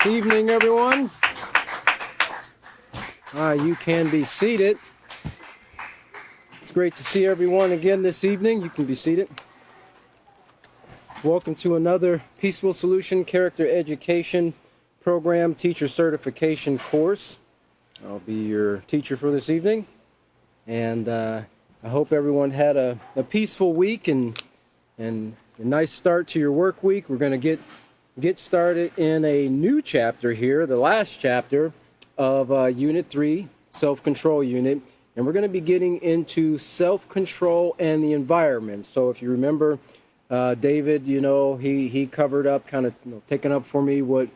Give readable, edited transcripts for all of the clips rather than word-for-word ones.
Evening, everyone. You can be seated. It's great to see everyone again this evening. You can be seated. Welcome to another Peaceful Solution Character Education Program Teacher Certification course. I'll be your teacher for this evening. And I hope everyone had a peaceful week and a nice start to your work week. We're going to get started in a new chapter here, the last chapter of Unit 3, Self-Control Unit. And we're going to be getting into self-control and the environment. So if you remember, David, he covered up, kind of taken up for me what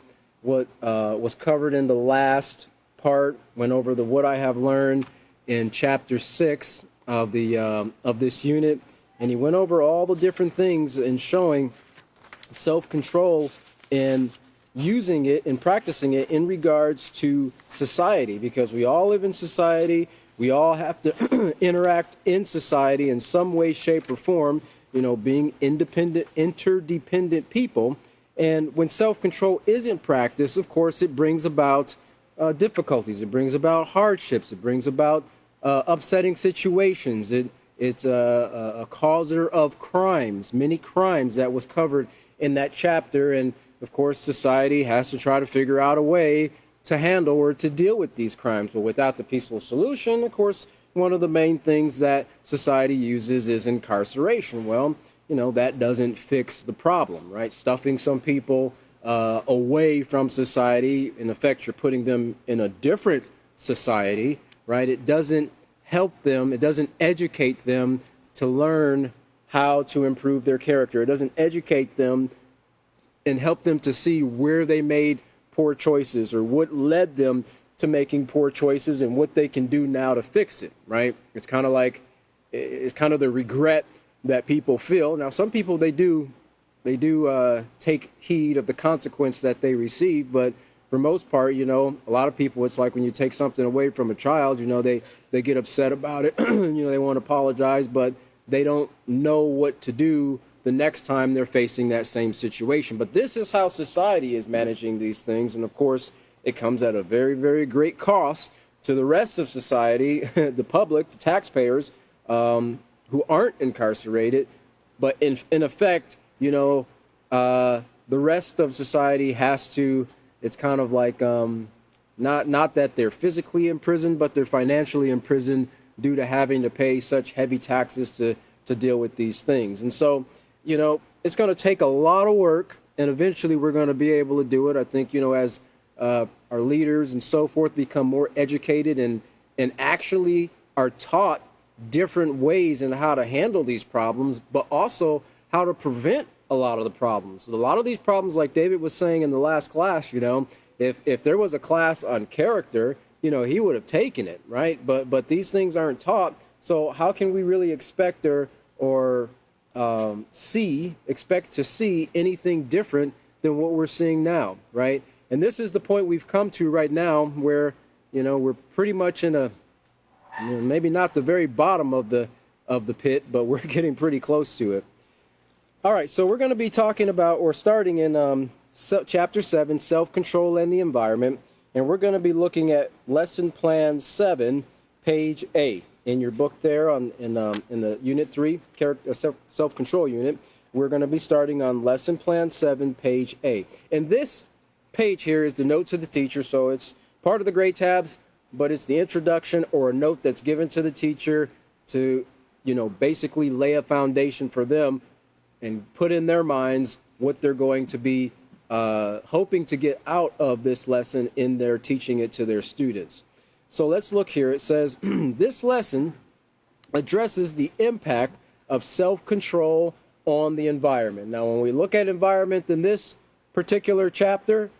was covered in the last part, went over the what I have learned in chapter 6 of this unit. And he went over all the different things and showing self-control and using it and practicing it in regards to society, because we all live in society. We all have to interact in society in some way, shape, or form, being independent, interdependent people. And when self-control isn't practiced, of course, it brings about difficulties. It brings about hardships. It brings about upsetting situations. It's a causer of crimes, many crimes that was covered in that chapter. And of course, society has to try to figure out a way to handle or to deal with these crimes. But without the peaceful solution, of course, one of the main things that society uses is incarceration. Well, that doesn't fix the problem, right? Stuffing some people away from society, in effect, you're putting them in a different society, right? It doesn't help them. It doesn't educate them to learn how to improve their character. It doesn't educate them and help them to see where they made poor choices or what led them to making poor choices and what they can do now to fix it, right? It's kind of the regret that people feel. Now, some people, they do take heed of the consequence that they receive, but for most part, a lot of people, it's like when you take something away from a child, they get upset about it. They want to apologize, but they don't know what to do the next time they're facing that same situation. But this is how society is managing these things. And of course, it comes at a very, very great cost to the rest of society, the public, the taxpayers, who aren't incarcerated. But in effect, the rest of society has to, it's kind of like, not that they're physically imprisoned, but they're financially imprisoned due to having to pay such heavy taxes to deal with these things. And so, it's going to take a lot of work, and eventually we're going to be able to do it. I think, as our leaders and so forth become more educated and actually are taught different ways in how to handle these problems, but also how to prevent a lot of the problems. A lot of these problems, like David was saying in the last class, if there was a class on character, he would have taken it, right? But these things aren't taught. So how can we really expect or expect to see anything different than what we're seeing now, right? And this is the point we've come to right now where, we're pretty much in a, maybe not the very bottom of the pit, but we're getting pretty close to it. All right, so we're going to be talking about, or starting in chapter 7, self-control and the environment, and we're going to be looking at lesson plan 7, page A. In your book there in the Unit 3, Self-Control Unit, we're going to be starting on Lesson Plan 7, page A. And this page here is the notes of the teacher, so it's part of the grade tabs, but it's the introduction or a note that's given to the teacher to, basically lay a foundation for them and put in their minds what they're going to be hoping to get out of this lesson in their teaching it to their students. So let's look here. It says, this lesson addresses the impact of self-control on the environment. Now, when we look at environment in this particular chapter,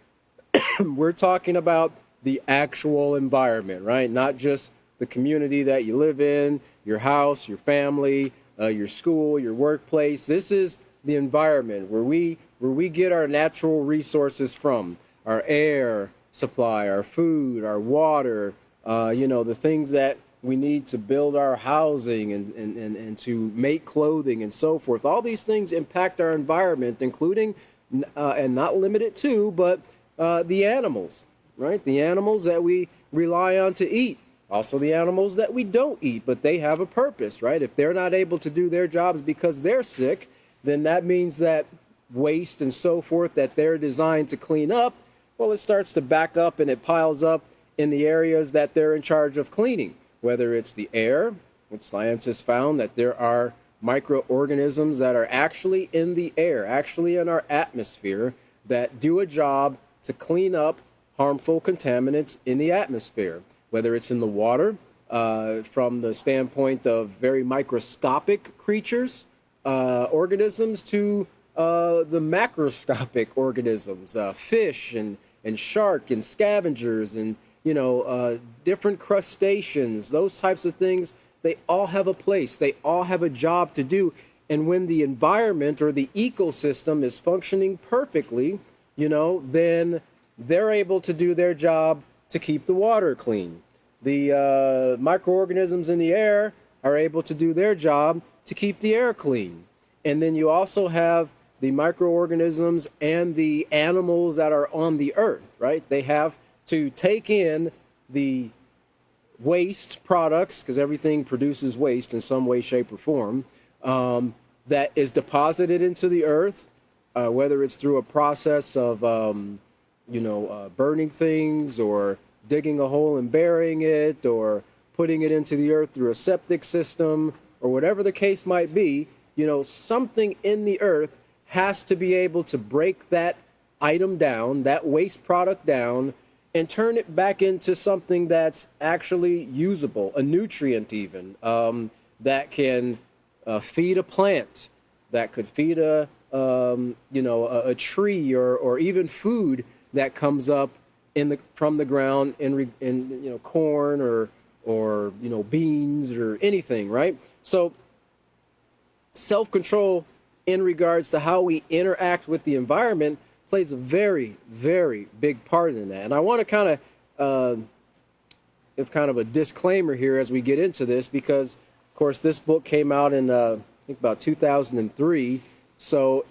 we're talking about the actual environment, right? Not just the community that you live in, your house, your family, your school, your workplace. This is the environment where we get our natural resources from, our air supply, our food, our water, the things that we need to build our housing and to make clothing and so forth. All these things impact our environment, including and not limited to, but the animals, right? The animals that we rely on to eat. Also the animals that we don't eat, but they have a purpose, right? If they're not able to do their jobs because they're sick, then that means that waste and so forth that they're designed to clean up, well, it starts to back up and it piles up in the areas that they're in charge of cleaning, whether it's the air, which science has found that there are microorganisms that are actually in the air, actually in our atmosphere, that do a job to clean up harmful contaminants in the atmosphere, whether it's in the water, from the standpoint of very microscopic creatures, organisms, to the macroscopic organisms, fish and shark and scavengers and, different crustaceans, those types of things. They all have a place. They all have a job to do. And when the environment or the ecosystem is functioning perfectly, then they're able to do their job to keep the water clean. The microorganisms in the air are able to do their job to keep the air clean. And then you also have the microorganisms and the animals that are on the earth, right? They have to take in the waste products, because everything produces waste in some way, shape, or form, that is deposited into the earth, whether it's through a process of, burning things, or digging a hole and burying it, or putting it into the earth through a septic system, or whatever the case might be. Something in the earth has to be able to break that item down, that waste product down, and turn it back into something that's actually usable, a nutrient even, that can feed a plant, that could feed a tree, or even food that comes up from the ground in corn or beans or anything, right? So self-control in regards to how we interact with the environment plays a very, very big part in that. And I want to kind of give kind of a disclaimer here as we get into this, because, of course, this book came out in, I think, about 2003. So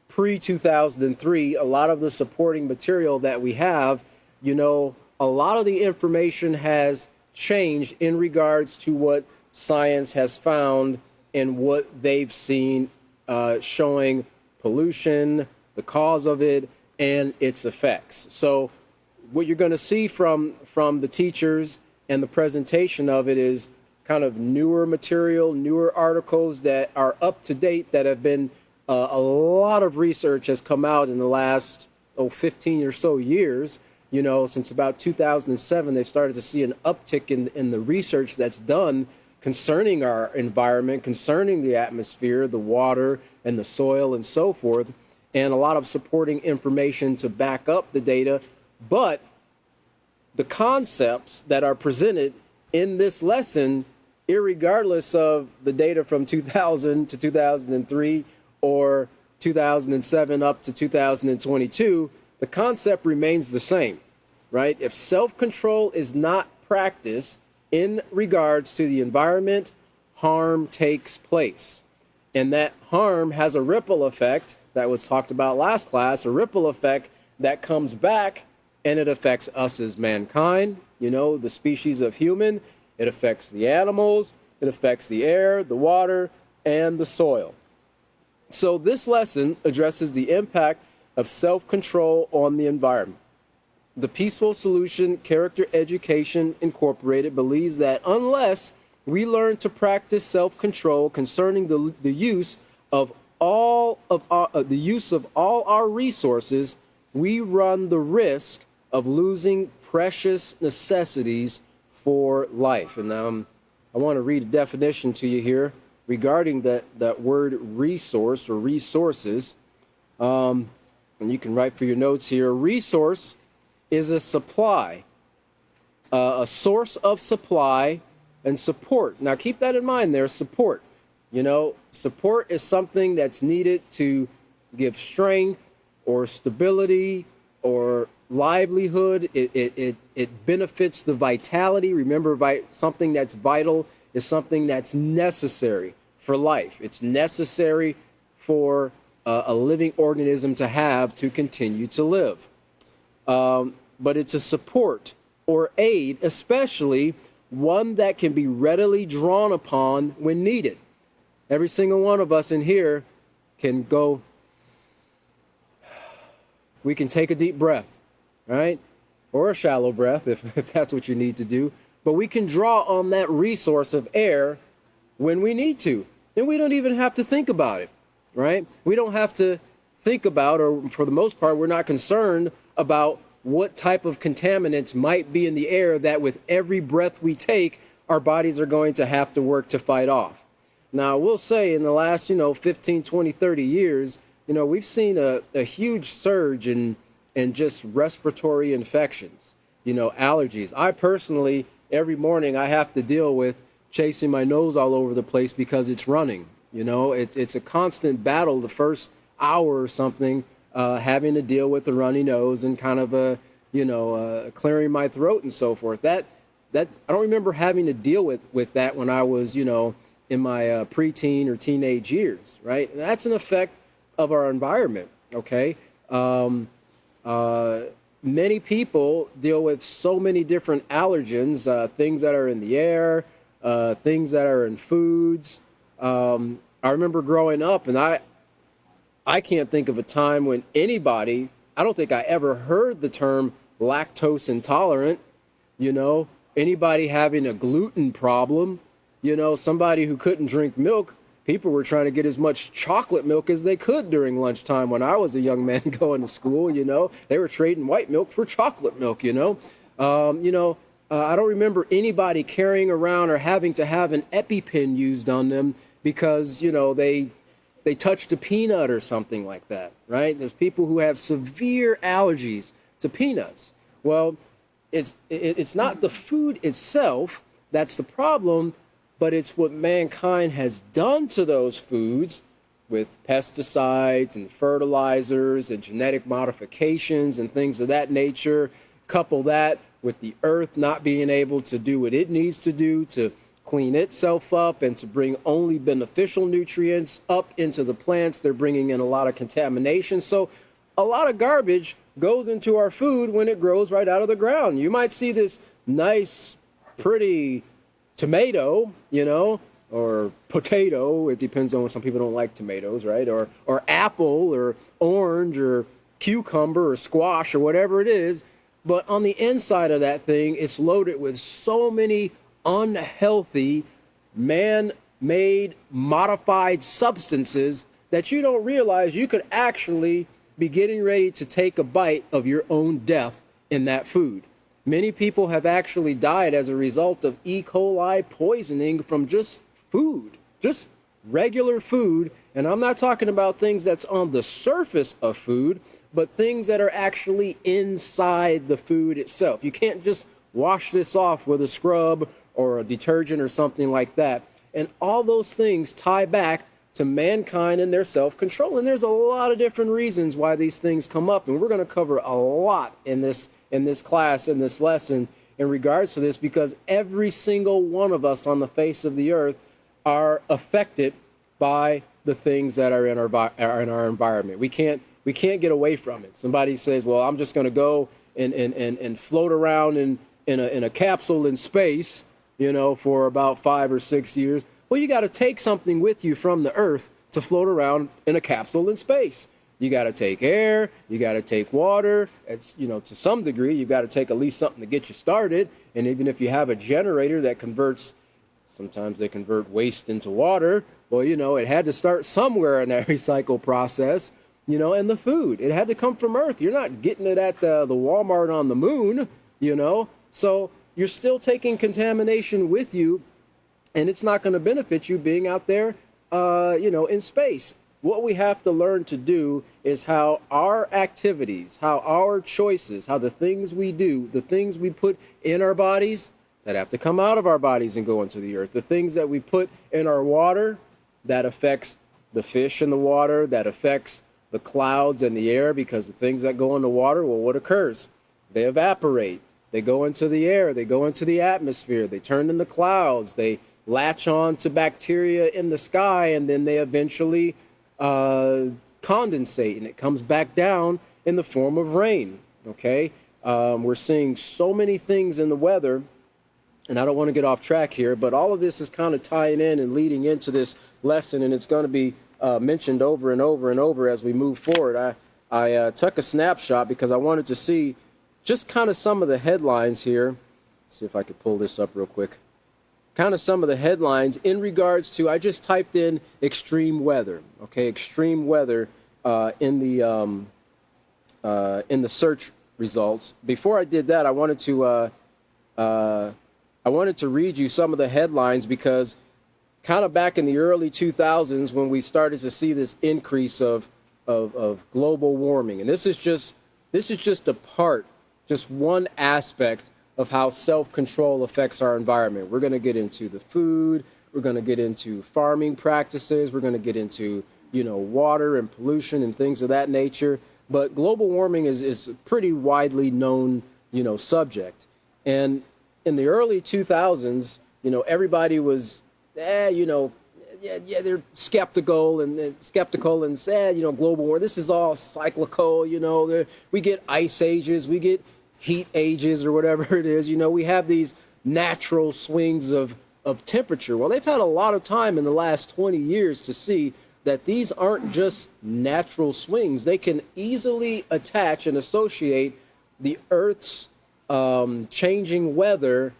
pre-2003, a lot of the supporting material that we have, a lot of the information has changed in regards to what science has found and what they've seen, showing pollution, the cause of it, and its effects. So what you're going to see from the teachers and the presentation of it is kind of newer material, newer articles that are up to date, that have been, a lot of research has come out in the last 15 or so years. Since about 2007, they've started to see an uptick in the research that's done concerning our environment, concerning the atmosphere, the water, and the soil, and so forth, and a lot of supporting information to back up the data. But the concepts that are presented in this lesson, irregardless of the data from 2000 to 2003 or 2007 up to 2022, the concept remains the same, right? If self-control is not practiced in regards to the environment, harm takes place. And that harm has a ripple effect that was talked about last class, a ripple effect that comes back, and it affects us as mankind, the species of human. It affects the animals, it affects the air, the water, and the soil. So this lesson addresses the impact of self-control on the environment. The Peaceful Solution Character Education Incorporated believes that unless we learn to practice self-control concerning the use of all our resources, we run the risk of losing precious necessities for life. And I want to read a definition to you here regarding that word resource or resources. And you can write for your notes here. Resource is a supply, a source of supply and support. Now keep that in mind there, support. Support is something that's needed to give strength or stability or livelihood. It benefits the vitality. Remember, something that's vital is something that's necessary for life. It's necessary for a living organism to have to continue to live. but it's a support or aid, especially one that can be readily drawn upon when needed. Every single one of us in here can go, we can take a deep breath, right? Or a shallow breath if that's what you need to do. But we can draw on that resource of air when we need to. And we don't even have to think about it, right? We don't have to think about, or for the most part, we're not concerned about what type of contaminants might be in the air that with every breath we take, our bodies are going to have to work to fight off. Now, we'll say in the last, 15, 20, 30 years, we've seen a huge surge in just respiratory infections, allergies. I personally, every morning I have to deal with chasing my nose all over the place because it's running. It's a constant battle the first hour or something, having to deal with the runny nose and kind of clearing my throat and so forth. That I don't remember having to deal with that when I was, in my preteen or teenage years, right? And that's an effect of our environment, okay? Many people deal with so many different allergens, things that are in the air, things that are in foods. I remember growing up, and I can't think of a time when anybody, I don't think I ever heard the term lactose intolerant, anybody having a gluten problem, somebody who couldn't drink milk. People were trying to get as much chocolate milk as they could during lunchtime when I was a young man going to school, They were trading white milk for chocolate milk, I don't remember anybody carrying around or having to have an EpiPen used on them because, they touched a peanut or something like that, right? There's people who have severe allergies to peanuts. Well, it's not the food itself that's the problem, but it's what mankind has done to those foods with pesticides and fertilizers and genetic modifications and things of that nature. Couple that with the earth not being able to do what it needs to do to clean itself up and to bring only beneficial nutrients up into the plants. They're bringing in a lot of contamination. So a lot of garbage goes into our food when it grows right out of the ground. You might see this nice, pretty tomato, or potato. It depends on, some people don't like tomatoes, right? Or apple or orange or cucumber or squash or whatever it is. But on the inside of that thing, it's loaded with so many unhealthy, man-made, modified substances that you don't realize you could actually be getting ready to take a bite of your own death in that food. Many people have actually died as a result of E. coli poisoning from just food, just regular food. And I'm not talking about things that's on the surface of food, but things that are actually inside the food itself. You can't just wash this off with a scrub or a detergent or something like that. And all those things tie back to mankind and their self-control. And there's a lot of different reasons why these things come up. And we're going to cover a lot in this class, in this lesson, in regards to this, because every single one of us on the face of the earth are affected by the things that are in our environment. We can't get away from it. Somebody says, well, I'm just going to go and float around in a capsule in space, for about 5 or 6 years. Well, you got to take something with you from the earth to float around in a capsule in space. You got to take air, you got to take water. It's, to some degree, you've got to take at least something to get you started. And even if you have a generator that converts, sometimes they convert waste into water. Well, it had to start somewhere in that recycle process, and the food, it had to come from earth. You're not getting it at the Walmart on the moon, So you're still taking contamination with you, and it's not going to benefit you being out there, in space. What we have to learn to do is how our activities, how our choices, how the things we do, the things we put in our bodies that have to come out of our bodies and go into the earth, the things that we put in our water that affects the fish in the water, that affects the clouds and the air, because the things that go in the water, well, what occurs? They evaporate. They go into the air. They go into the atmosphere. They turn into clouds. They latch on to bacteria in the sky, and then they eventually condensate, and it comes back down in the form of rain. okay? We're seeing so many things in the weather, and I don't want to get off track here, but all of this is kind of tying in and leading into this lesson, and it's going to be mentioned over and over and over as we move forward. I took a snapshot because I wanted to see just kind of some of the headlines here. Let's see if I could pull this up real quick. Kind of some of the headlines in regards to, I just typed in extreme weather, okay, extreme weather in the search results. Before I did that, I wanted to read you some of the headlines because kind of back in the early 2000s when we started to see this increase of global warming, and this is just a part, just one aspect of how self-control affects our environment. We're going to get into the food, we're going to get into farming practices, we're going to get into, water and pollution and things of that nature. But global warming is a pretty widely known, subject. And in the early 2000s, everybody was, they're skeptical and said, global warming, this is all cyclical, we get ice ages, we get heat ages or whatever it is, we have these natural swings of temperature. Well, they've had a lot of time in the last 20 years to see that these aren't just natural swings. They can easily attach and associate the Earth's changing weather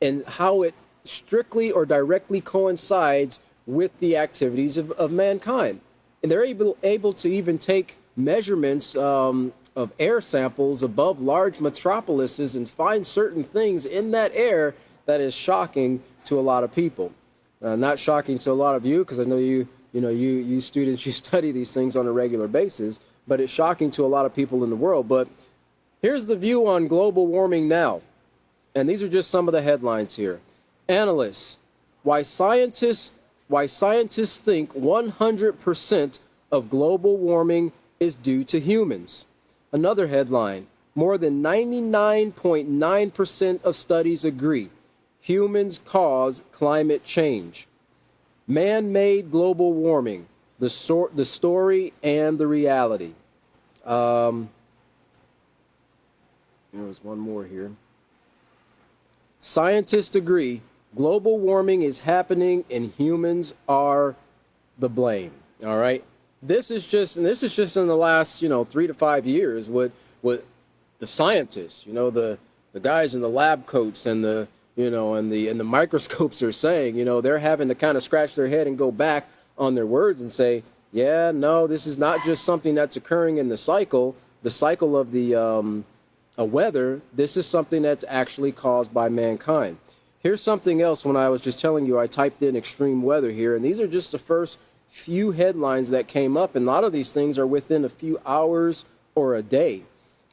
and how it strictly or directly coincides with the activities of mankind. And they're able to even take measurements of air samples above large metropolises and find certain things in that air that is shocking to a lot of people. Not shocking to a lot of you, because I know you students, you study these things on a regular basis, but it's shocking to a lot of people in the world. But here's the view on global warming now. And these are just some of the headlines here. Analysts, why scientists think 100% of global warming is due to humans. Another headline, more than 99.9% of studies agree humans cause climate change. Man-made global warming, the story and the reality. There was one more here. Scientists agree global warming is happening and humans are the blame. All right. This is just in the last, 3 to 5 years what the scientists, the guys in the lab coats and the microscopes are saying, they're having to kind of scratch their head and go back on their words and say, yeah, no, this is not just something that's occurring in the cycle of the weather. This is something that's actually caused by mankind. Here's something else. When I was just telling you, I typed in extreme weather here, and these are just the first few headlines that came up, and a lot of these things are within a few hours or a day.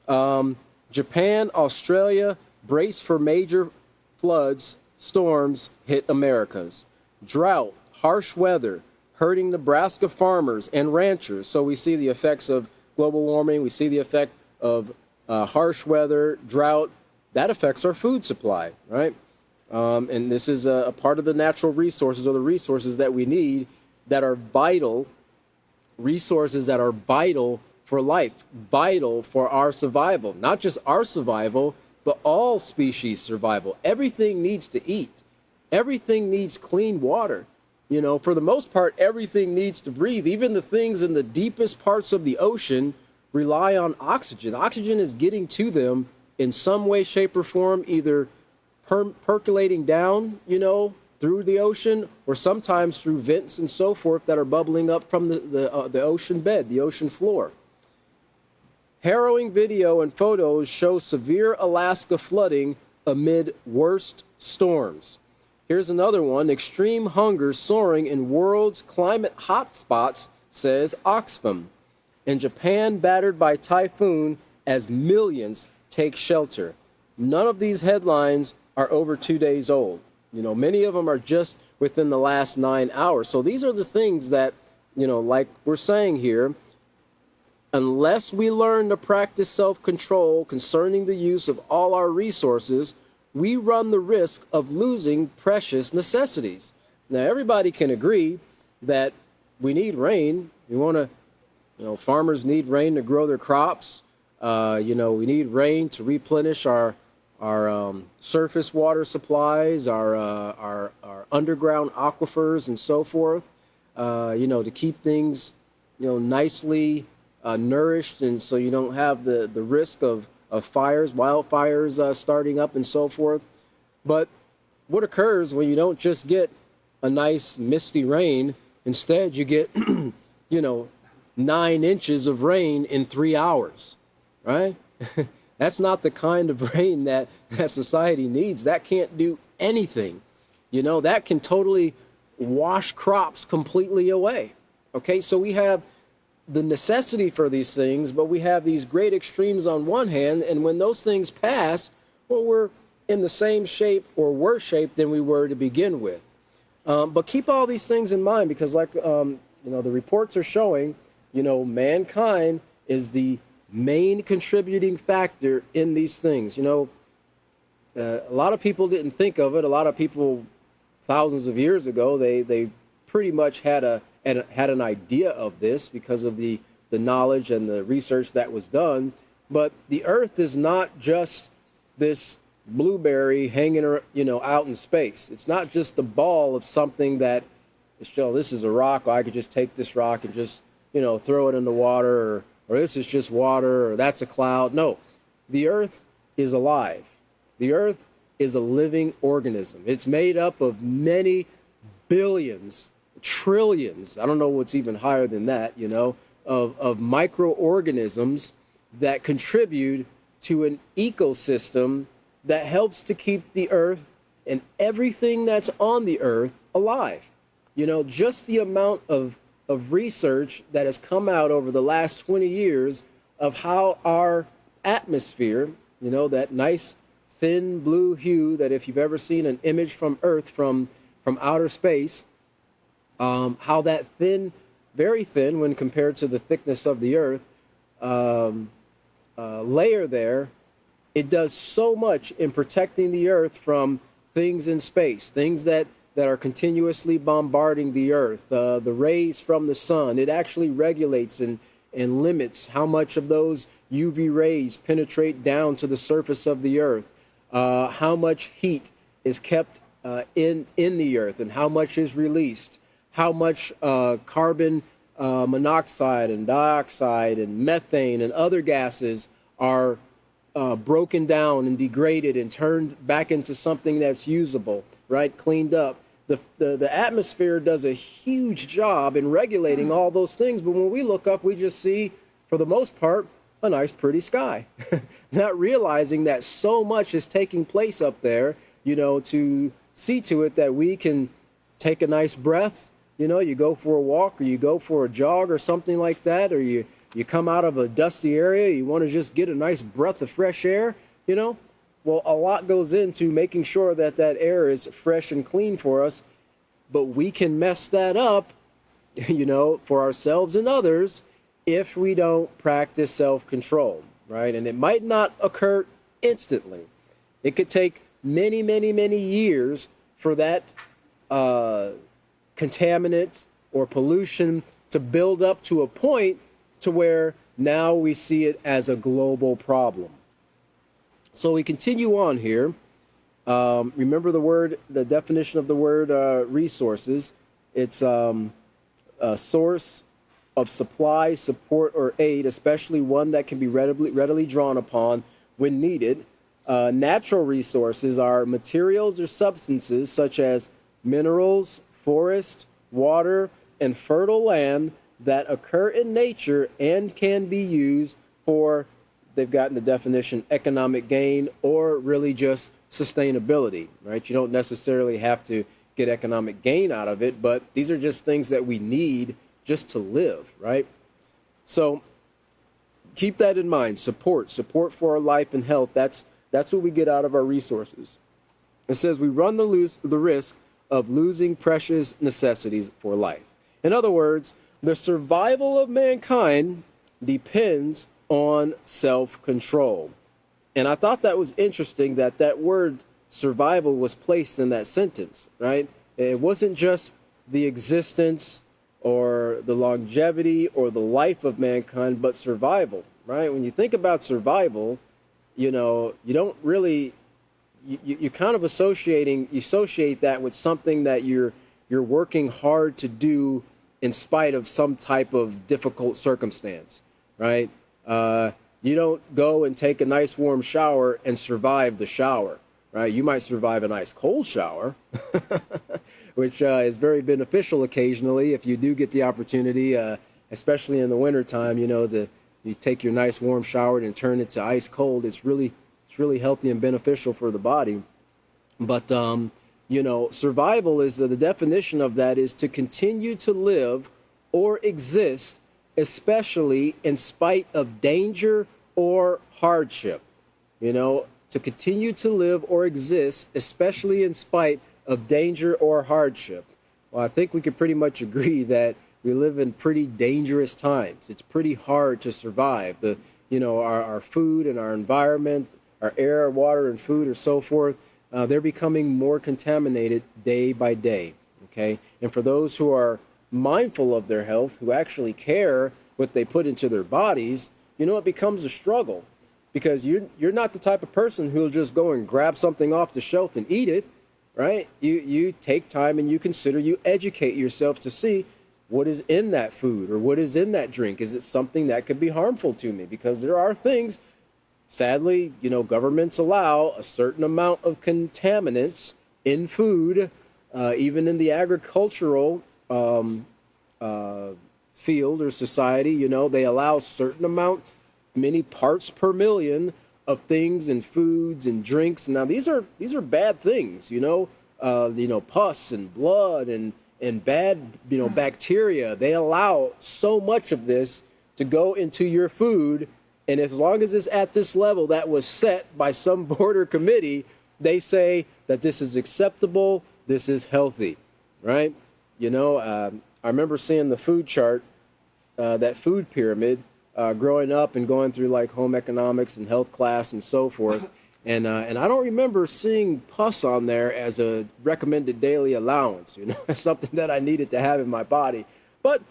Japan, Australia, brace for major floods, storms hit Americas. Drought, harsh weather, hurting Nebraska farmers and ranchers. So we see the effects of global warming. We see the effect of harsh weather, drought. That affects our food supply, right? And this is a part of the natural resources or the resources that we need that are vital, resources that are vital for life, vital for our survival. Not just our survival, but all species survival. Everything needs to eat. Everything needs clean water. For the most part, everything needs to breathe. Even the things in the deepest parts of the ocean rely on oxygen. Oxygen is getting to them in some way, shape, or form, either percolating down, through the ocean, or sometimes through vents and so forth that are bubbling up from the ocean bed, the ocean floor. Harrowing video and photos show severe Alaska flooding amid worst storms. Here's another one. Extreme hunger soaring in world's climate hotspots, says Oxfam. And Japan battered by typhoon as millions take shelter. None of these headlines are over 2 days old. Many of them are just within the last 9 hours. So these are the things that, like we're saying here, unless we learn to practice self-control concerning the use of all our resources, we run the risk of losing precious necessities. Now, everybody can agree that we need rain. We want to, farmers need rain to grow their crops. We need rain to replenish our surface water supplies, our underground aquifers, and so forth. To keep things, nicely nourished, and so you don't have the risk of wildfires starting up, and so forth. But what occurs when you don't just get a nice misty rain? Instead, you get, 9 inches of rain in 3 hours, right? That's not the kind of rain that society needs. That can't do anything. That can totally wash crops completely away. Okay, so we have the necessity for these things, but we have these great extremes on one hand, and when those things pass, well, we're in the same shape or worse shape than we were to begin with. But keep all these things in mind, because the reports are showing, mankind is the main contributing factor in these things. A lot of people didn't think of it. A lot of people, thousands of years ago, they pretty much had an idea of this because of the knowledge and the research that was done. But the Earth is not just this blueberry hanging, out in space. It's not just the ball of something that this is a rock. Or I could just take this rock and just, throw it in the water, or this is just water, or that's a cloud. No, the Earth is alive. The Earth is a living organism. It's made up of many billions, trillions, I don't know what's even higher than that, of microorganisms that contribute to an ecosystem that helps to keep the Earth and everything that's on the Earth alive. Just the amount of research that has come out over the last 20 years of how our atmosphere, that nice thin blue hue that if you've ever seen an image from Earth from outer space, how that thin, very thin when compared to the thickness of the Earth, layer there, it does so much in protecting the Earth from things in space, things that are continuously bombarding the Earth, the rays from the sun. It actually regulates and limits how much of those UV rays penetrate down to the surface of the Earth, how much heat is kept in the Earth, and how much is released, how much carbon monoxide and dioxide and methane and other gases are broken down and degraded and turned back into something that's usable, right? Cleaned up. The atmosphere does a huge job in regulating all those things, but when we look up, we just see, for the most part, a nice pretty sky. Not realizing that so much is taking place up there, to see to it that we can take a nice breath. You go for a walk, or you go for a jog or something like that, or you come out of a dusty area, you want to just get a nice breath of fresh air, Well, a lot goes into making sure that air is fresh and clean for us, but we can mess that up, for ourselves and others if we don't practice self-control, right? And it might not occur instantly. It could take many, many, many years for that contaminant or pollution to build up to a point to where now we see it as a global problem. So we continue on here. Remember the definition of the word resources. It's a source of supply, support, or aid, especially one that can be readily drawn upon when needed. Natural resources are materials or substances such as minerals, forest, water, and fertile land that occur in nature and can be used for, they've gotten the definition, economic gain, or really just sustainability, right? You don't necessarily have to get economic gain out of it, but these are just things that we need just to live, right? So keep that in mind. Support for our life and health. That's what we get out of our resources. It says we run the risk of losing precious necessities for life. In other words, the survival of mankind depends on self-control. And I thought that was interesting that word survival was placed in that sentence, right? It wasn't just the existence or the longevity or the life of mankind, but survival. right? When you think about survival, you know, you don't really, you kind of associate that with something that you're working hard to do in spite of some type of difficult circumstance, right? You don't go and take a nice warm shower and survive the shower, right? You might survive a nice cold shower, which is very beneficial occasionally if you do get the opportunity, especially in the wintertime, you know, you take your nice warm shower and turn it to ice cold. It's really healthy and beneficial for the body. But, you know, survival is the definition of that is to continue to live or exist, especially in spite of danger or hardship. You know, to continue to live or exist, especially in spite of danger or hardship. Well, I think we could pretty much agree that we live in pretty dangerous times. It's pretty hard to survive. You know, our food and our environment, our air, water, and food, or so forth, they're becoming more contaminated day by day. Okay, and for those who are mindful of their health, who actually care what they put into their bodies, you know, it becomes a struggle because you're not the type of person who'll just go and grab something off the shelf and eat it, right? You take time and you consider, you educate yourself to see what is in that food or what is in that drink. Is it something that could be harmful to me? Because there are things, sadly, you know, governments allow a certain amount of contaminants in food, even in the agricultural field or society. You know, they allow a certain amount, many parts per million of things in foods and drinks. Now these are bad things, you know, pus and blood and bad, you know, bacteria. They allow so much of this to go into your food. And as long as it's at this level that was set by some board or committee, they say that this is acceptable, this is healthy, right? You know, I remember seeing the food chart, that food pyramid, growing up and going through like home economics and health class and so forth. And I don't remember seeing pus on there as a recommended daily allowance, you know, something that I needed to have in my body. But,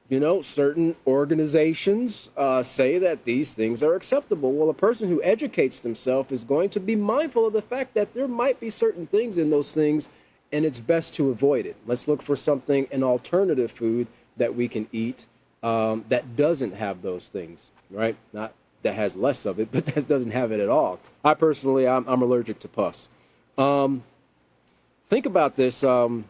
you know, certain organizations say that these things are acceptable. Well, a person who educates themselves is going to be mindful of the fact that there might be certain things in those things, and it's best to avoid it. Let's look for something, an alternative food that we can eat that doesn't have those things, right? Not that has less of it, but that doesn't have it at all. I personally, I'm allergic to pus. Think about this. Lost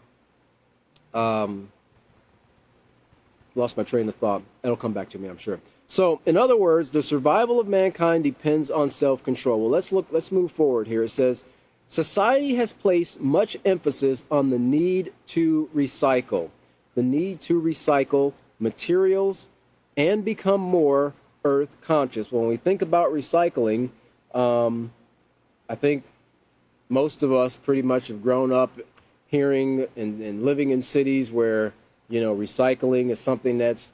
my train of thought. It'll come back to me, I'm sure. So, in other words, the survival of mankind depends on self-control. Well, let's move forward here. It says, society has placed much emphasis on the need to recycle. The need to recycle materials and become more earth conscious. When we think about recycling, I think most of us pretty much have grown up hearing and living in cities where, you know, recycling is something it's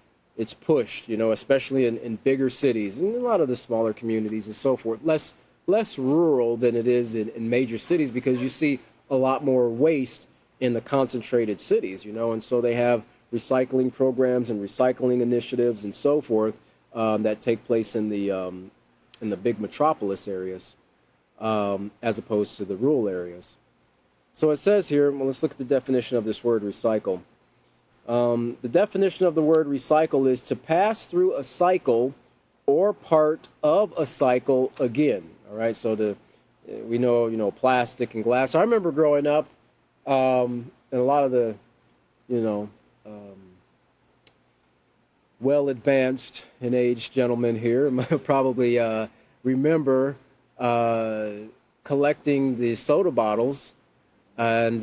pushed, you know, especially in bigger cities and a lot of the smaller communities and so forth. Less rural than it is in major cities because you see a lot more waste in the concentrated cities, you know, and so they have recycling programs and recycling initiatives and so forth that take place in the big metropolis areas as opposed to the rural areas. So it says here, well, let's look at the definition of this word recycle. The definition of the word recycle is to pass through a cycle or part of a cycle again. All right, so we know, plastic and glass. I remember growing up, and a lot of the, well advanced in age gentlemen here probably remember collecting the soda bottles and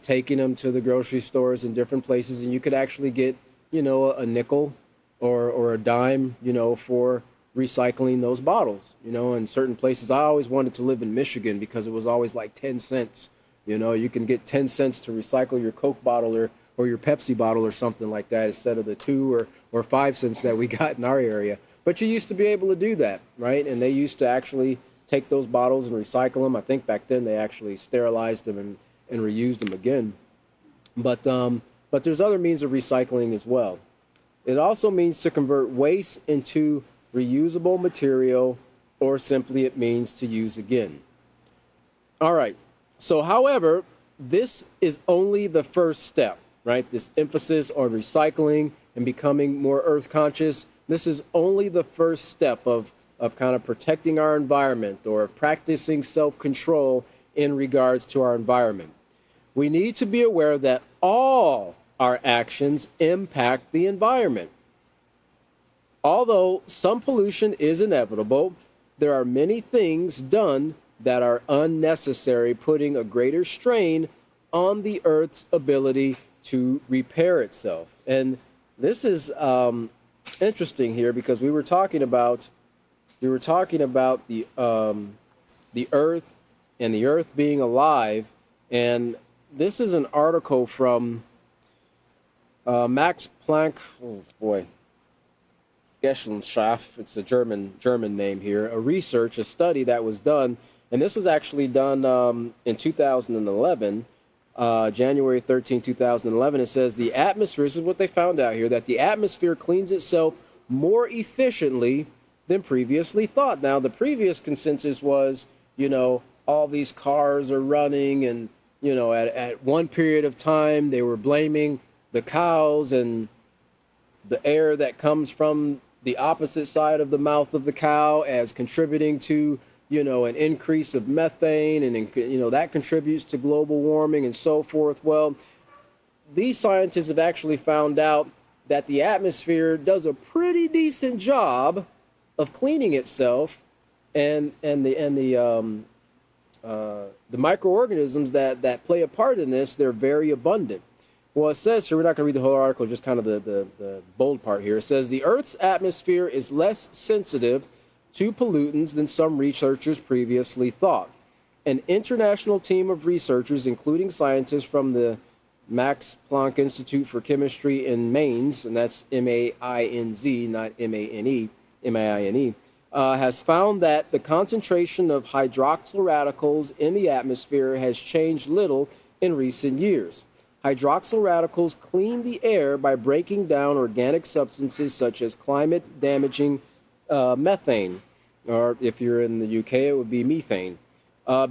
taking them to the grocery stores in different places, and you could actually get, a nickel or a dime, for recycling those bottles, in certain places. I always wanted to live in Michigan because it was always like 10 cents. You can get 10 cents to recycle your Coke bottle or your Pepsi bottle or something like that instead of the 2 or 5 cents that we got in our area. But you used to be able to do that, right? And they used to actually take those bottles and recycle them. I think back then they actually sterilized them and reused them again. But there's other means of recycling as well. It also means to convert waste into reusable material, or simply it means to use again. All right. So, however, this is only the first step, right? This emphasis on recycling and becoming more earth conscious. This is only the first step of kind of protecting our environment or practicing self-control in regards to our environment. We need to be aware that all our actions impact the environment. Although some pollution is inevitable, there are many things done that are unnecessary, putting a greater strain on the Earth's ability to repair itself. And this is interesting here because we were talking about the Earth and the Earth being alive, and this is an article from Max Planck. Oh boy. Gesellschaft, it's a German name here, a study that was done, and this was actually done in 2011, January 13, 2011. It says the atmosphere, this is what they found out here, that the atmosphere cleans itself more efficiently than previously thought. Now, the previous consensus was, all these cars are running, and, at one period of time, they were blaming the cows and the air that comes from the opposite side of the mouth of the cow as contributing to, an increase of methane, and, that contributes to global warming and so forth. Well, these scientists have actually found out that the atmosphere does a pretty decent job of cleaning itself, and the microorganisms that play a part in this, they're very abundant. Well, it says here, we're not going to read the whole article, just kind of the bold part here. It says the Earth's atmosphere is less sensitive to pollutants than some researchers previously thought. An international team of researchers, including scientists from the Max Planck Institute for Chemistry in Mainz, and that's M-A-I-N-Z, not M-A-N-E, M-A-I-N-E, has found that the concentration of hydroxyl radicals in the atmosphere has changed little in recent years. Hydroxyl radicals clean the air by breaking down organic substances such as climate-damaging methane, or if you're in the UK, it would be methane.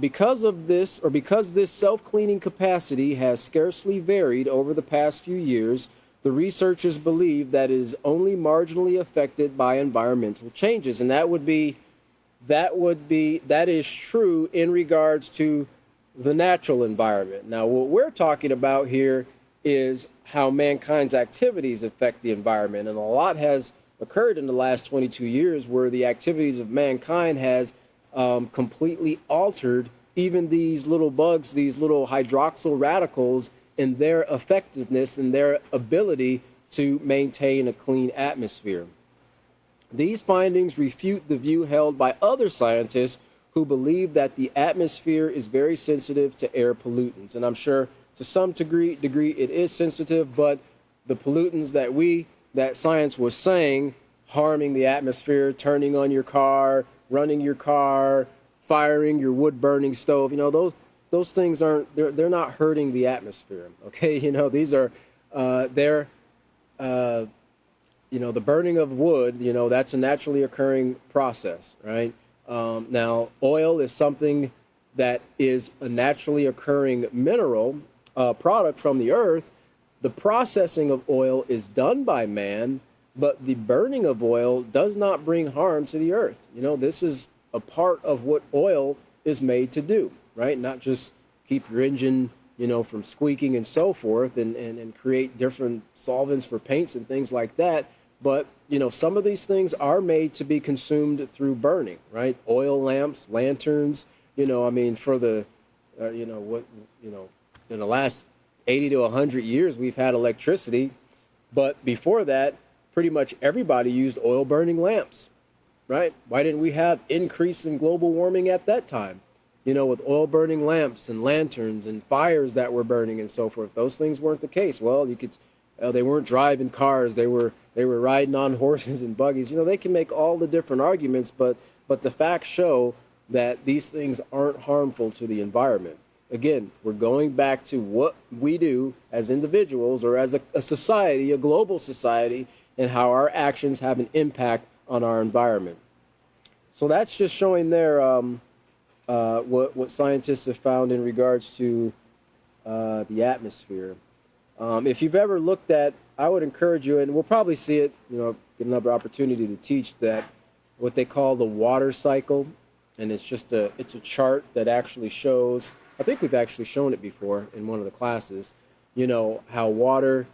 Because this self-cleaning capacity has scarcely varied over the past few years, the researchers believe that it is only marginally affected by environmental changes, and that is true in regards to the natural environment. Now, what we're talking about here is how mankind's activities affect the environment, and a lot has occurred in the last 22 years where the activities of mankind has completely altered even these little bugs, these little hydroxyl radicals, and their effectiveness and their ability to maintain a clean atmosphere. These findings refute the view held by other scientists who believe that the atmosphere is very sensitive to air pollutants. And I'm sure to some degree it is sensitive, but the pollutants that science was saying, harming the atmosphere, turning on your car, running your car, firing your wood-burning stove, those things they're not hurting the atmosphere, okay? These are, the burning of wood, that's a naturally occurring process, right? Now, oil is something that is a naturally occurring mineral product from the earth. The processing of oil is done by man, but the burning of oil does not bring harm to the earth. This is a part of what oil is made to do, right? Not just keep your engine, from squeaking and so forth, and create different solvents for paints and things like that. But, some of these things are made to be consumed through burning, right? Oil lamps, lanterns, for the, in the last 80 to 100 years, we've had electricity. But before that, pretty much everybody used oil burning lamps, right? Why didn't we have increase in global warming at that time? With oil burning lamps and lanterns and fires that were burning and so forth. Those things weren't the case. Well, they weren't driving cars. They were riding on horses and buggies. They can make all the different arguments, but the facts show that these things aren't harmful to the environment. Again, we're going back to what we do as individuals or as a society, a global society, and how our actions have an impact on our environment. So that's just showing there what scientists have found in regards to the atmosphere. If you've ever looked at, I would encourage you, and we'll probably see it, get another opportunity to teach that, what they call the water cycle. And it's a chart that actually shows, I think we've actually shown it before in one of the classes, how water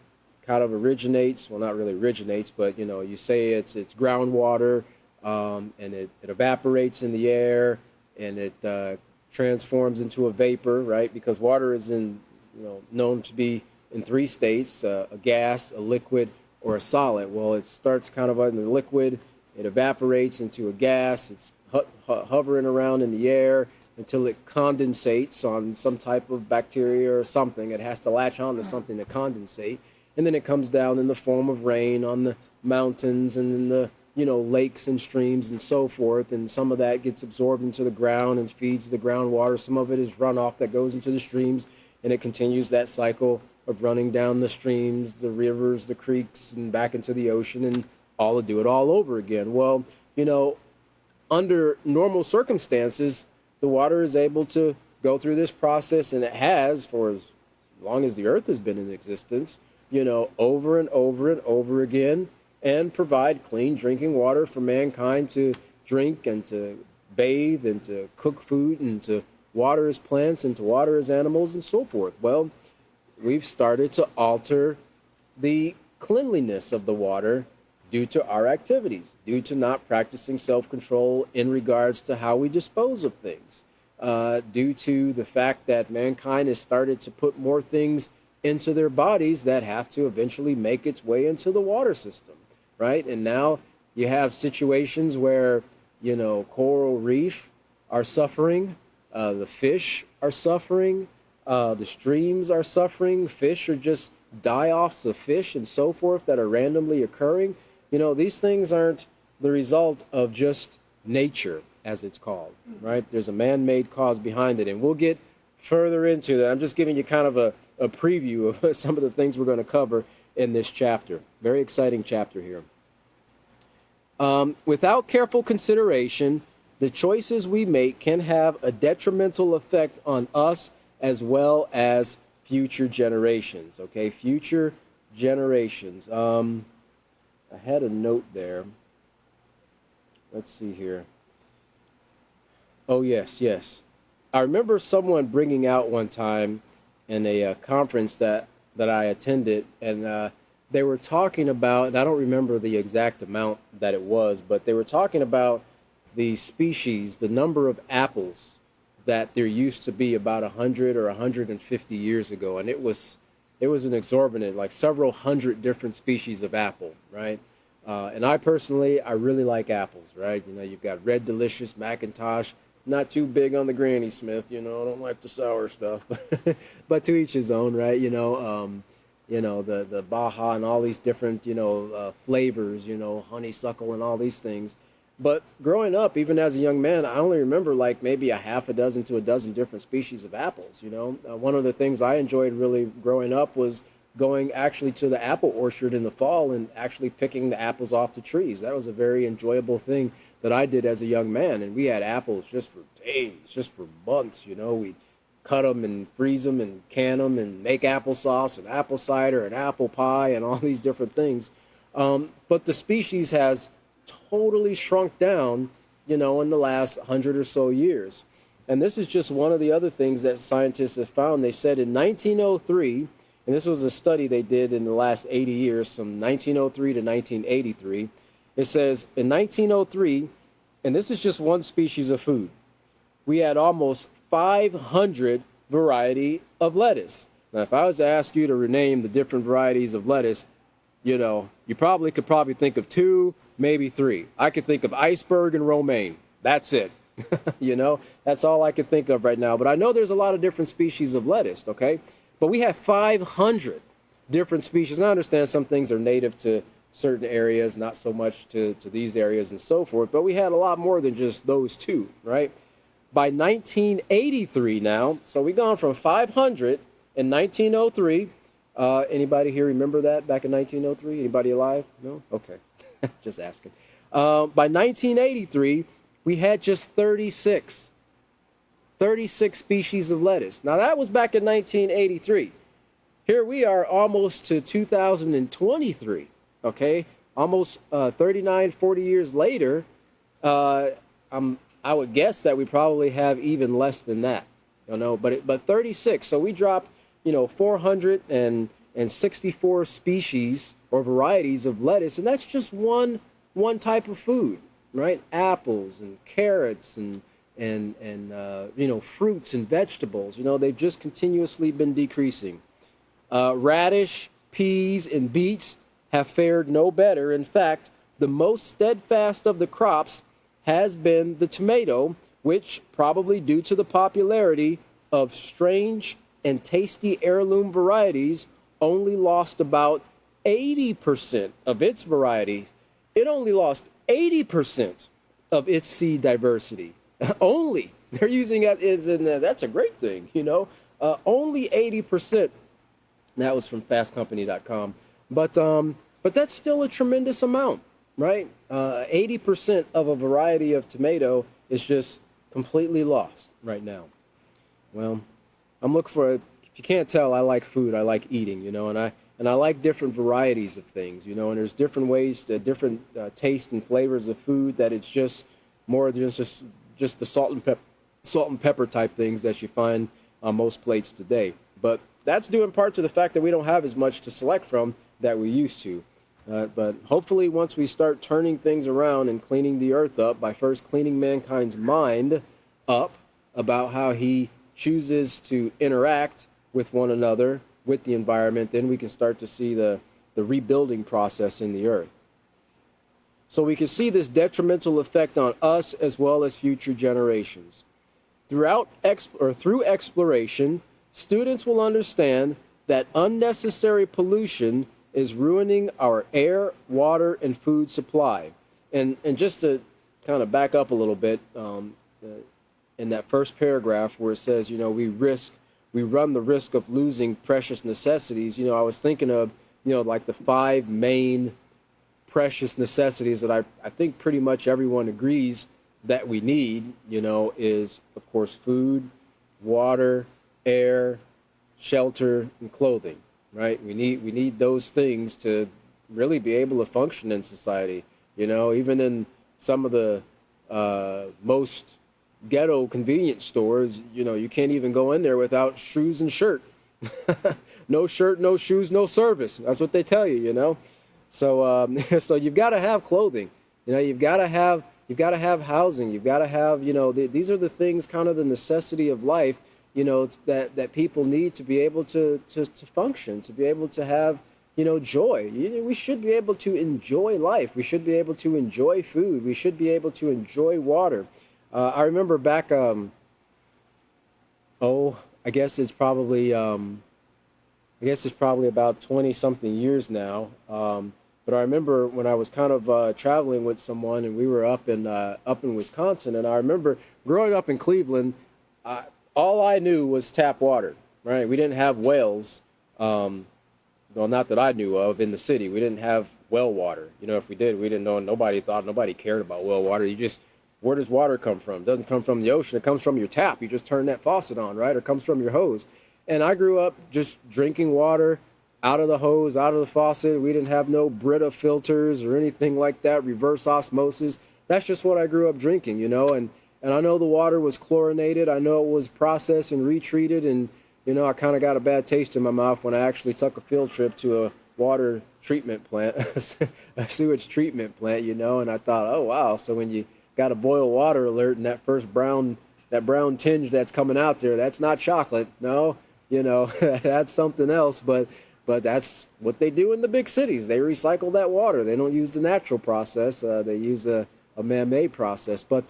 kind of originates, well, not really originates, but, you say it's groundwater, and it evaporates in the air, and it transforms into a vapor, right? Because water is known to be in three states, a gas, a liquid, or a solid. Well, it starts kind of in the liquid, it evaporates into a gas, it's hovering around in the air until it condensates on some type of bacteria or something. It has to latch on to something to condensate. And then it comes down in the form of rain on the mountains and in the lakes and streams and so forth. And some of that gets absorbed into the ground and feeds the groundwater. Some of it is runoff that goes into the streams, and it continues that cycle of running down the streams, the rivers, the creeks, and back into the ocean, and all to do it all over again. Well, under normal circumstances, the water is able to go through this process, and it has for as long as the earth has been in existence, over and over and over again, and provide clean drinking water for mankind to drink and to bathe and to cook food and to water as plants and to water as animals and so forth. Well, we've started to alter the cleanliness of the water due to our activities, due to not practicing self-control in regards to how we dispose of things, due to the fact that mankind has started to put more things into their bodies that have to eventually make its way into the water system, right? And now you have situations where, coral reef are suffering, the fish are suffering, the streams are suffering, fish are just die-offs of fish and so forth that are randomly occurring. These things aren't the result of just nature, as it's called, right? There's a man-made cause behind it, and we'll get further into that. I'm just giving you kind of a preview of some of the things we're going to cover in this chapter. Very exciting chapter here. Without careful consideration, the choices we make can have a detrimental effect on us as well as future generations, okay? Future generations. I had a note there. Let's see here. Oh, yes. I remember someone bringing out one time in a conference that I attended, and they were talking about, and I don't remember the exact amount that it was, but they were talking about the species, the number of apples that there used to be about 100 or 150 years ago, and it was an exorbitant, like several hundred different species of apple, right? And I personally, I really like apples, right? You've got Red Delicious, Macintosh, not too big on the Granny Smith, I don't like the sour stuff, but to each his own, right? The Baja and all these different, flavors, honeysuckle and all these things. But growing up, even as a young man, I only remember like maybe a half a dozen to a dozen different species of apples, One of the things I enjoyed really growing up was going actually to the apple orchard in the fall and actually picking the apples off the trees. That was a very enjoyable thing that I did as a young man. And we had apples just for days, just for months, We'd cut them and freeze them and can them and make applesauce and apple cider and apple pie and all these different things. But the species has totally shrunk down, in the last 100 or so years. And this is just one of the other things that scientists have found. They said in 1903, and this was a study they did in the last 80 years, from 1903 to 1983, it says in 1903, and this is just one species of food, we had almost 500 variety of lettuce. Now, if I was to ask you to rename the different varieties of lettuce, you could probably think of two, maybe three. I could think of iceberg and romaine. That's it. That's all I can think of right now. But I know there's a lot of different species of lettuce, okay? But we have 500 different species. And I understand some things are native to certain areas, not so much to these areas and so forth. But we had a lot more than just those two, right? By 1983 now, so we've gone from 500 in 1903. Anybody here remember that back in 1903? Anybody alive? No? Okay. Just asking. By 1983, we had just 36 species of lettuce. Now, that was back in 1983. Here we are almost to 2023, okay? Almost 39, 40 years later, I would guess that we probably have even less than that, but 36. So we dropped, 464 species or varieties of lettuce, and that's just one type of food, right? Apples and carrots and fruits and vegetables. They've just continuously been decreasing. Radish, peas, and beets have fared no better. In fact, the most steadfast of the crops has been the tomato, which, probably due to the popularity of strange and tasty heirloom varieties, only lost about 80% of its varieties. It only lost 80% of its seed diversity. Only. They're using that that's a great thing, only 80%. That was from fastcompany.com. But that's still a tremendous amount, right? 80% of a variety of tomato is just completely lost right now. Well, I'm looking for, if you can't tell, I like food. I like eating, and I like different varieties of things, and there's different ways, different taste and flavors of food that it's just more than just the salt and pepper type things that you find on most plates today. But that's due in part to the fact that we don't have as much to select from that we used to. But hopefully once we start turning things around and cleaning the earth up by first cleaning mankind's mind up about how he chooses to interact with one another, with the environment, then we can start to see the rebuilding process in the earth. So we can see this detrimental effect on us as well as future generations. Through exploration, students will understand that unnecessary pollution is ruining our air, water, and food supply. And just to kind of back up a little bit, in that first paragraph where it says, we run the risk of losing precious necessities, I was thinking of, like the 5 main precious necessities that I think pretty much everyone agrees that we need, is, of course, food, water, air, shelter, and clothing, right? We need those things to really be able to function in society. Even in some of the most ghetto convenience stores, you can't even go in there without shoes and shirt. No shirt, no shoes, no service. That's what they tell you, So so you've got to have clothing. You've got to have housing. You've got to have, these are the things, kind of the necessity of life, that people need to be able to function, to be able to have, joy. We should be able to enjoy life. We should be able to enjoy food. We should be able to enjoy water. I remember back, I guess it's probably about 20 something years now. But I remember when I was kind of traveling with someone, and we were up in Wisconsin, and I remember growing up in Cleveland, all I knew was tap water, right? We didn't have wells, well, not that I knew of in the city. We didn't have well water. If we did, we didn't know. Nobody cared about well water. Where does water come from? It doesn't come from the ocean. It comes from your tap. You just turn that faucet on, right? Or it comes from your hose. And I grew up just drinking water out of the hose, out of the faucet. We didn't have no Brita filters or anything like that, reverse osmosis. That's just what I grew up drinking, And I know the water was chlorinated. I know it was processed and retreated. And, I kind of got a bad taste in my mouth when I actually took a field trip to a water treatment plant, a sewage treatment plant, And I thought, oh, wow. So when you got a boil water alert and that first brown tinge that's coming out there, that's not chocolate. No, that's something else. But that's what they do in the big cities. They recycle that water. They don't use the natural process. They use a man-made process. But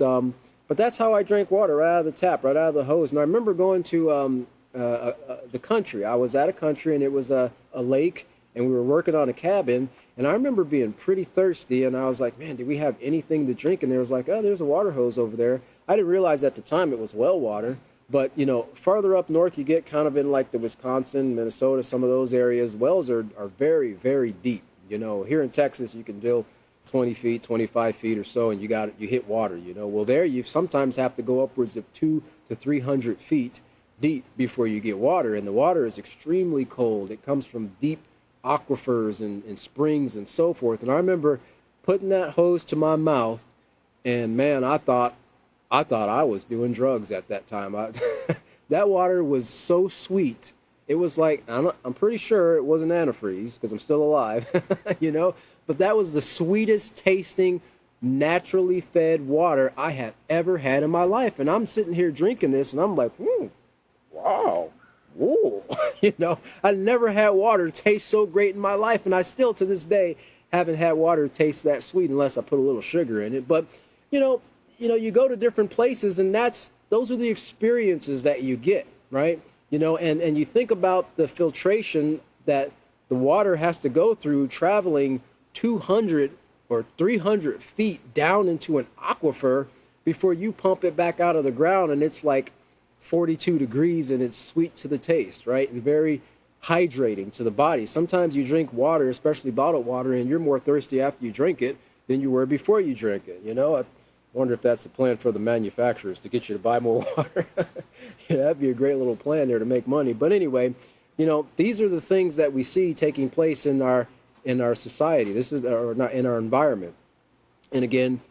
that's how I drank water, right out of the tap, right out of the hose. And I remember going to the country. I was at a country, and it was a lake, and we were working on a cabin. And I remember being pretty thirsty, and I was like, man, do we have anything to drink? And they was like, oh, there's a water hose over there. I didn't realize at the time it was well water. But, farther up north you get, kind of in like the Wisconsin, Minnesota, some of those areas, wells are very, very deep. Here in Texas you can drill 20 feet, 25 feet or so, and you hit water, Well, there you sometimes have to go upwards of 200 to 300 feet deep before you get water, and the water is extremely cold. It comes from deep aquifers and springs and so forth. And I remember putting that hose to my mouth, and man, I thought I was doing drugs at that time. That water was so sweet. It was like, I'm pretty sure it wasn't antifreeze because I'm still alive, but that was the sweetest tasting, naturally fed water I had ever had in my life. And I'm sitting here drinking this, and I'm like, wow, whoa. I never had water taste so great in my life, and I still to this day haven't had water taste that sweet unless I put a little sugar in it. But you go to different places, and those are the experiences that you get, right? And you think about the filtration that the water has to go through traveling 200 or 300 feet down into an aquifer before you pump it back out of the ground, and it's like 42 degrees and it's sweet to the taste, right? And very hydrating to the body. Sometimes you drink water, especially bottled water, and you're more thirsty after you drink it than you were before you drank it. I wonder if that's the plan for the manufacturers, to get you to buy more water. That'd be a great little plan there to make money. But anyway, these are the things that we see taking place in our society. This is or not in our environment. And again,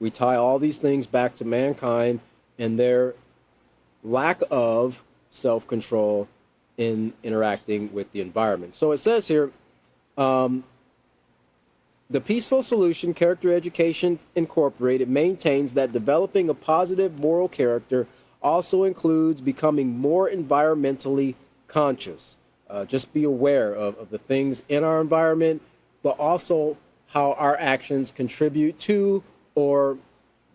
we tie all these things back to mankind and their lack of self-control in interacting with the environment. So it says here, the Peaceful Solution Character Education Incorporated maintains that developing a positive moral character also includes becoming more environmentally conscious. Just be aware of the things in our environment, but also how our actions contribute to, or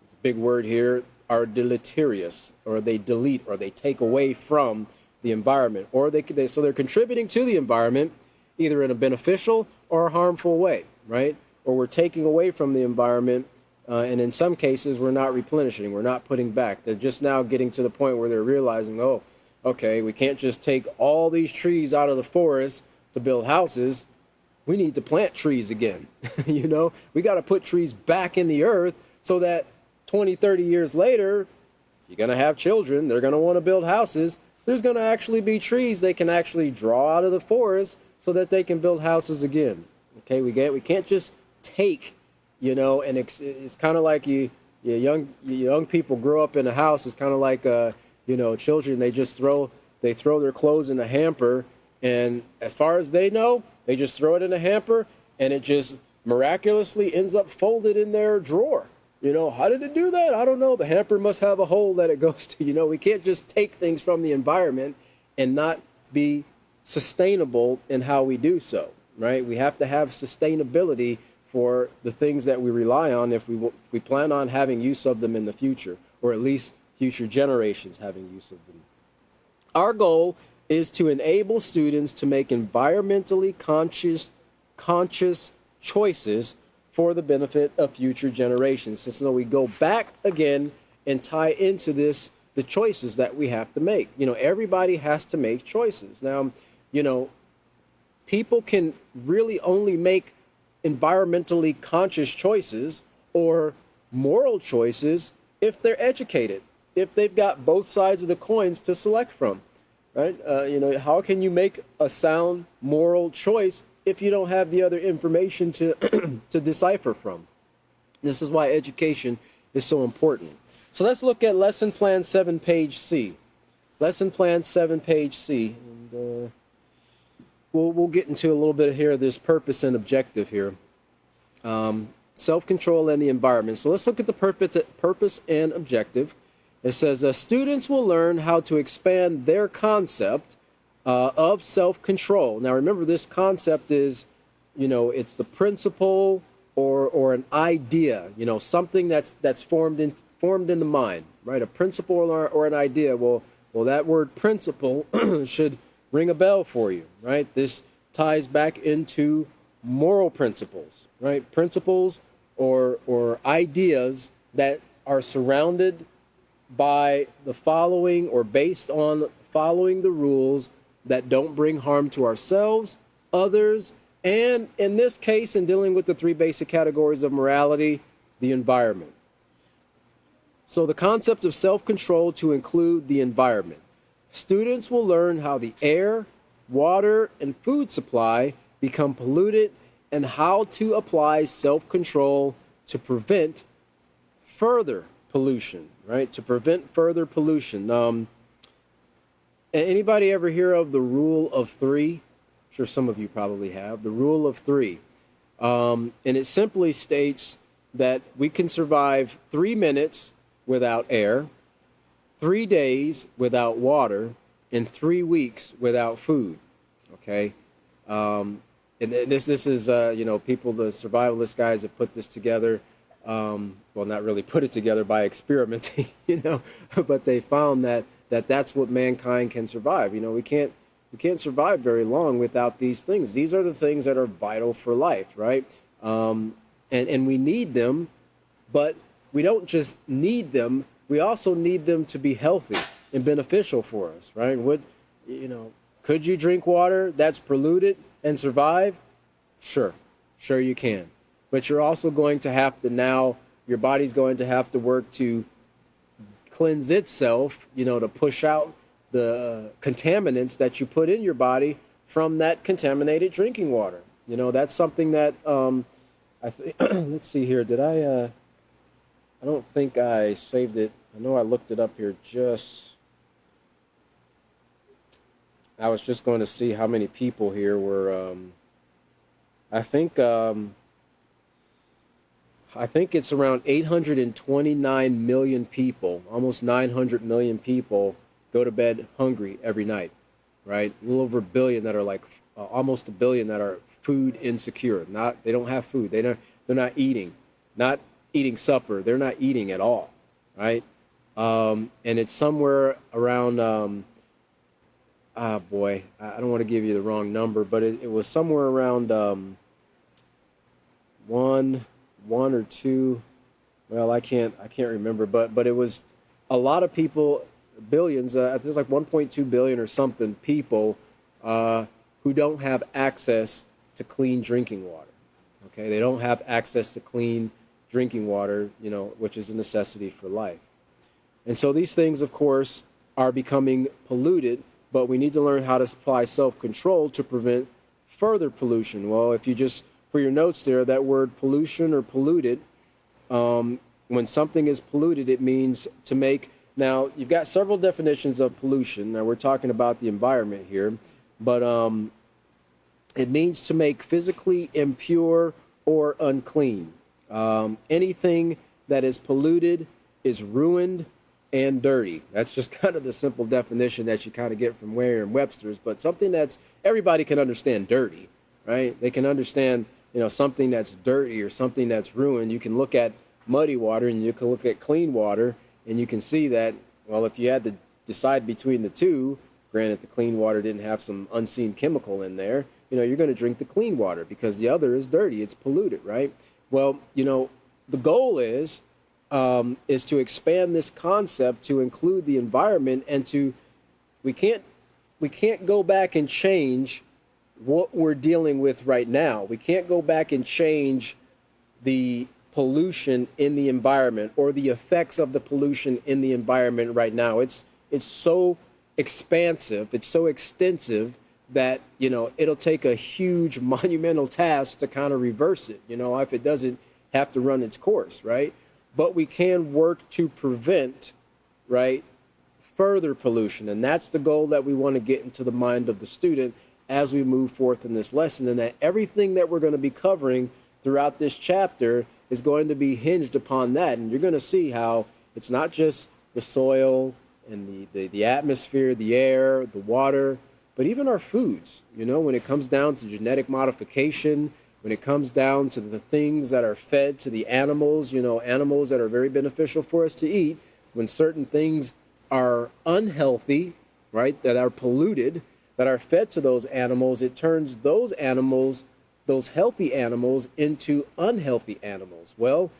it's a big word here, are deleterious, or they delete or they take away from the environment, or so they're contributing to the environment either in a beneficial or a harmful way, right? Or we're taking away from the environment, and in some cases we're not replenishing, we're not putting back. They're just now getting to the point where they're realizing, oh, okay, we can't just take all these trees out of the forest to build houses. We need to plant trees again. We got to put trees back in the earth so that 20, 30 years later, you're going to have children, they're going to want to build houses. There's going to actually be trees they can actually draw out of the forest so that they can build houses again. Okay, we can't just take, and it's kind of like young people grow up in a house. It's kind of like children. They throw their clothes in a hamper, and as far as they know, they just throw it in a hamper, and it just miraculously ends up folded in their drawer. How did it do that? I don't know. The hamper must have a hole that it goes to. We can't just take things from the environment and not be sustainable in how we do so, right? We have to have sustainability for the things that we rely on if we plan on having use of them in the future, or at least future generations having use of them. Our goal is to enable students to make environmentally conscious choices for the benefit of future generations. So we go back again and tie into this the choices that we have to make. Everybody has to make choices. Now, people can really only make environmentally conscious choices or moral choices if they're educated, if they've got both sides of the coins to select from, right? How can you make a sound moral choice if you don't have the other information to to decipher from? This is why education is so important. So let's look at Lesson Plan 7, page C. Lesson Plan 7, page C. And we'll get into a little bit here of this purpose and objective here. Self-control and the environment. So let's look at the purpose and objective. It says, students will learn how to expand their concept of self-control. Now remember, this concept is, it's the principle or an idea, something that's formed in the mind, right? A principle or an idea. Well, that word principle should ring a bell for you, right? This ties back into moral principles, right? Principles or ideas that are surrounded by the following or based on following the rules that don't bring harm to ourselves, others, And in this case, in dealing with the three basic categories of morality, the environment. So the concept of self-control to include the environment. Students will learn how the air, water, and food supply become polluted and how to apply self-control to prevent further pollution, right? To prevent further pollution. Anybody ever hear of the rule of three? I'm sure some of you probably have. The rule of three. And it simply states that we can survive 3 minutes without air, 3 days without water, and 3 weeks without food. Okay? And this is, people, the survivalist guys have put this together. Well, not really put it together by experimenting, but they found that's what mankind can survive. We can't survive very long without these things. These are the things that are vital for life, right? And we need them, but we don't just need them. We also need them to be healthy and beneficial for us, right? Could you drink water that's polluted and survive? Sure you can. But you're also going to have to now, your body's going to have to work to cleanse itself, to push out the contaminants that you put in your body from that contaminated drinking water. That's something that, let's see here. I don't think I saved it. I know I looked it up here I was just going to see how many people here were, I think it's around 829 million people, almost 900 million people go to bed hungry every night, right? A little over a billion that are almost a billion that are food insecure. They don't have food. They're not eating supper. They're not eating at all, right? And it's somewhere around, I don't want to give you the wrong number, but it was somewhere around one or two. Well, I can't remember, but it was a lot of people, billions. There's like 1.2 billion or something people who don't have access to clean drinking water. Okay, they don't have access to clean drinking water, which is a necessity for life. And so these things, of course, are becoming polluted, but we need to learn how to apply self-control to prevent further pollution. Well, if you just, for your notes there, that word pollution or polluted, when something is polluted, it means to make, now you've got several definitions of pollution. Now we're talking about the environment here, but it means to make physically impure or unclean. Anything that is polluted is ruined and dirty. That's just kind of the simple definition that you kind of get from Merriam-Webster's, but something that's, everybody can understand dirty, right? They can understand, something that's dirty or something that's ruined. You can look at muddy water and you can look at clean water and you can see that, well, if you had to decide between the two, granted the clean water didn't have some unseen chemical in there, you're going to drink the clean water because the other is dirty, it's polluted, right? Well, the goal is to expand this concept to include the environment and we can't go back and change what we're dealing with right now. We can't go back and change the pollution in the environment or the effects of the pollution in the environment right now. It's so expansive, it's so extensive that, it'll take a huge monumental task to kind of reverse it, if it doesn't have to run its course, right? But we can work to prevent, right, further pollution. And that's the goal that we want to get into the mind of the student as we move forth in this lesson, and that everything that we're going to be covering throughout this chapter is going to be hinged upon that. And you're going to see how it's not just the soil and the atmosphere, the air, the water, but even our foods, when it comes down to genetic modification, when it comes down to the things that are fed to the animals, animals that are very beneficial for us to eat, when certain things are unhealthy, right, that are polluted, that are fed to those animals, it turns those animals, those healthy animals, into unhealthy animals. Well,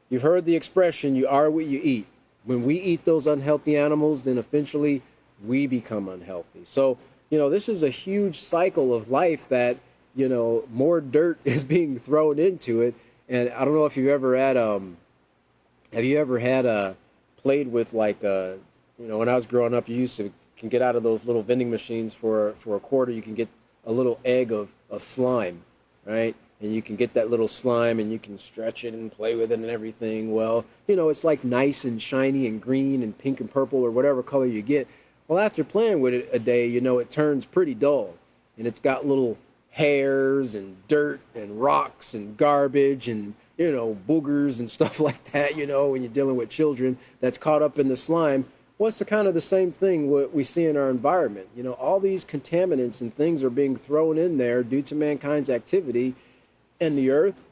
you've heard the expression, you are what you eat. When we eat those unhealthy animals, then eventually we become unhealthy. So, this is a huge cycle of life that you know, more dirt is being thrown into it. And I don't know if you've ever had have you ever had played with like you know, when I was growing up, you used to can get out of those little vending machines for a quarter. You can get a little egg of slime, right? And you can get that little slime and you can stretch it and play with it and everything. Well, you know, it's like nice and shiny and green and pink and purple or whatever color you get. Well, after playing with it a day, you know, it turns pretty dull and it's got little hairs and dirt and rocks and garbage and, you know, boogers and stuff like that, you know, when you're dealing with children that's caught up in the slime. What's the kind of the same thing what we see in our environment? You know, all these contaminants and things are being thrown in there due to mankind's activity, and the earth,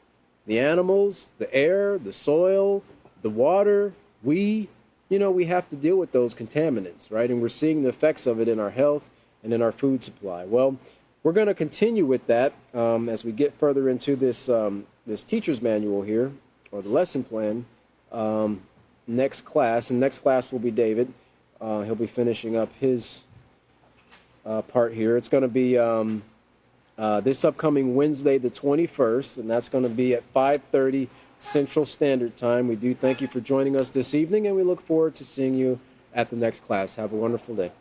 the animals, the air, the soil, the water, you know, we have to deal with those contaminants, right? And we're seeing the effects of it in our health and in our food supply. Well, we're going to continue with that as we get further into this this teacher's manual here, or the lesson plan. Next class, and next class will be David. He'll be finishing up his part here. It's going to be this upcoming Wednesday, the 21st, and that's going to be at 5:30 Central Standard Time. We do thank you for joining us this evening, and we look forward to seeing you at the next class. Have a wonderful day.